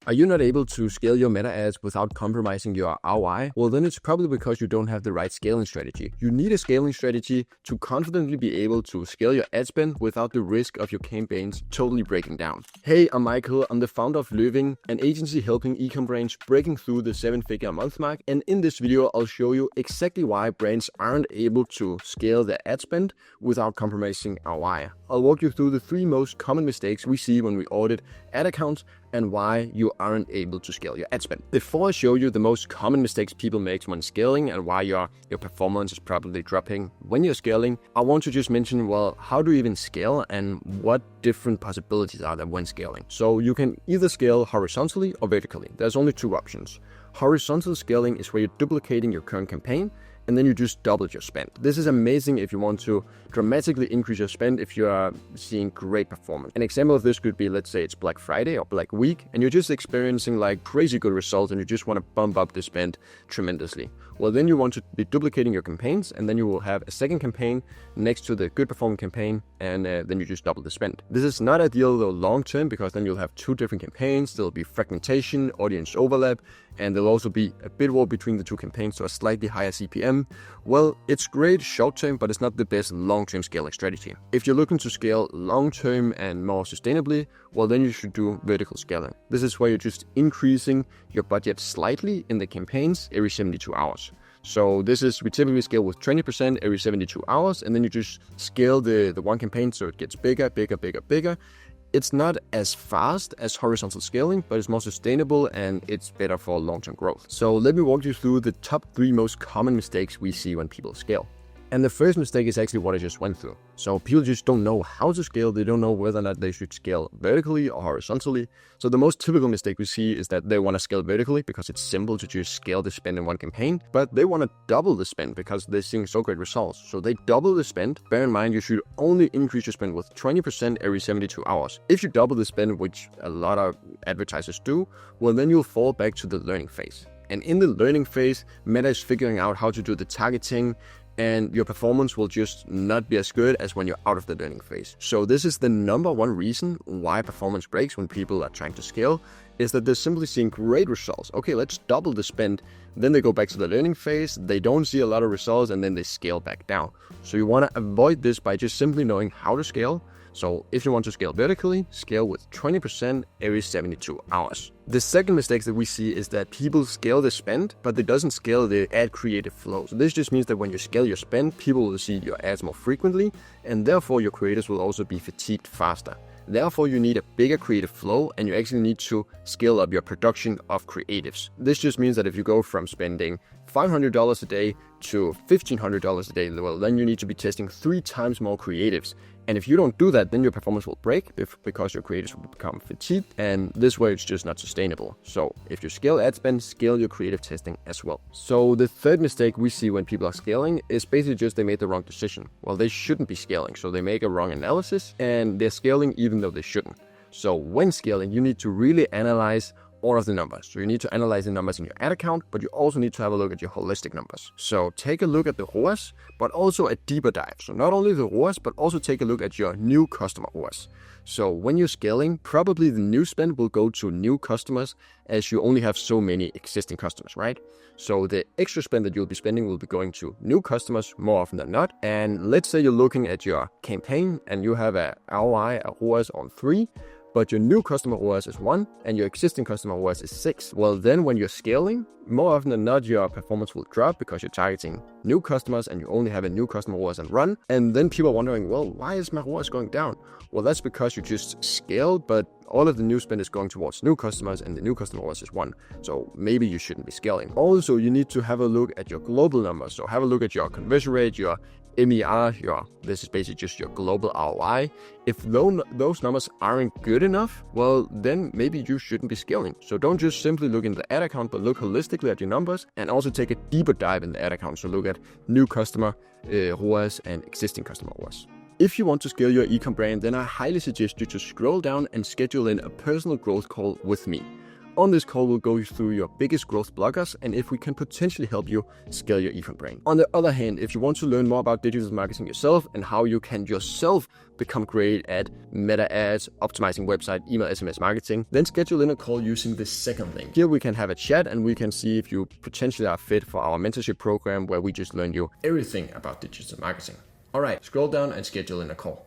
Are you not able to scale your meta ads without compromising your ROI? Well, then it's probably because you don't have the right scaling strategy. You need a scaling strategy to confidently be able to scale your ad spend without the risk of your campaigns totally breaking down. Hey, I'm Michael. I'm the founder of Living, an agency helping e-com brands breaking through the 7-figure a month mark. And in this video, I'll show you exactly why brands aren't able to scale their ad spend without compromising ROI. I'll walk you through the 3 most common mistakes we see when we audit ad accounts and why you aren't able to scale your ad spend. Before I show you the most common mistakes people make when scaling and why your performance is probably dropping when you're scaling, I want to just mention, well, how do you even scale and what different possibilities are there when scaling? So you can either scale horizontally or vertically. There's only 2 options. Horizontal scaling is where you're duplicating your current campaign and then you just double your spend. This is amazing if you want to dramatically increase your spend if you are seeing great performance. An example of this could be, let's say it's Black Friday or Black Week, and you're just experiencing like crazy good results and you just want to bump up the spend tremendously. Well, then you want to be duplicating your campaigns, and then you will have a second campaign next to the good performing campaign, and then you just double the spend. This is not ideal though long term, because then you'll have 2 different campaigns, there'll be fragmentation, audience overlap, and there'll also be a bid war between the 2 campaigns, so a slightly higher CPM. Well, it's great short term, but it's not the best long-term scaling strategy. If you're looking to scale long-term and more sustainably, well, then you should do vertical scaling. This is where you're just increasing your budget slightly in the campaigns every 72 hours. So we typically scale with 20% every 72 hours, and then you just scale the one campaign so it gets bigger. It's not as fast as horizontal scaling, but it's more sustainable and it's better for long-term growth. So let me walk you through the top 3 most common mistakes we see when people scale. And the first mistake is actually what I just went through. So people just don't know how to scale. They don't know whether or not they should scale vertically or horizontally. So the most typical mistake we see is that they want to scale vertically because it's simple to just scale the spend in one campaign, but they want to double the spend because they're seeing so great results. So they double the spend. Bear in mind, you should only increase your spend with 20% every 72 hours. If you double the spend, which a lot of advertisers do, well, then you'll fall back to the learning phase. And in the learning phase, Meta is figuring out how to do the targeting, and your performance will just not be as good as when you're out of the learning phase. So this is the number 1 reason why performance breaks when people are trying to scale, is that they're simply seeing great results. Okay, let's double the spend. Then they go back to the learning phase, they don't see a lot of results, and then they scale back down. So you want to avoid this by just simply knowing how to scale. So if you want to scale vertically, scale with 20% every 72 hours. The second mistake that we see is that people scale the spend, but they doesn't scale the ad creative flow. So this just means that when you scale your spend, people will see your ads more frequently, and therefore your creators will also be fatigued faster. Therefore, you need a bigger creative flow, and you actually need to scale up your production of creatives. This just means that if you go from spending $500 a day to $1,500 a day, well, then you need to be testing 3 times more creatives. And if you don't do that, then your performance will break because your creators will become fatigued, and this way it's just not sustainable. So if you scale ad spend, scale your creative testing as well. So the third mistake we see when people are scaling is basically just they made the wrong decision. Well, they shouldn't be scaling, so they make a wrong analysis and they're scaling even though they shouldn't. So when scaling, you need to really analyze all of the numbers. So you need to analyze the numbers in your ad account, but you also need to have a look at your holistic numbers. So take a look at the ROAS, but also a deeper dive. So not only the ROAS, but also take a look at your new customer ROAS. So when you're scaling, probably the new spend will go to new customers as you only have so many existing customers, right? So the extra spend that you'll be spending will be going to new customers more often than not. And let's say you're looking at your campaign and you have a ROI, a ROAS on 3, but your new customer ROAS is 1 and your existing customer ROAS is 6. Well, then when you're scaling, more often than not, your performance will drop because you're targeting new customers and you only have a new customer ROAS and run. And then people are wondering, well, why is my ROAS going down? Well, that's because you just scaled, but all of the new spend is going towards new customers and the new customer ROAS is 1. So maybe you shouldn't be scaling. Also, you need to have a look at your global numbers. So have a look at your conversion rate, your MER, this is basically just your global ROI. If those numbers aren't good enough, well, then maybe you shouldn't be scaling. So don't just simply look in the ad account, but look holistically at your numbers and also take a deeper dive in the ad account. So look at new customer ROAS and existing customer ROAS. If you want to scale your e-com brand, then I highly suggest you to scroll down and schedule in a personal growth call with me. On this call, we'll go through your biggest growth blockers and if we can potentially help you scale your email brand. On the other hand, if you want to learn more about digital marketing yourself and how you can yourself become great at meta ads, optimizing website, email, SMS marketing, then schedule in a call using the second link. Here we can have a chat and we can see if you potentially are fit for our mentorship program where we just learn you everything about digital marketing. All right, scroll down and schedule in a call.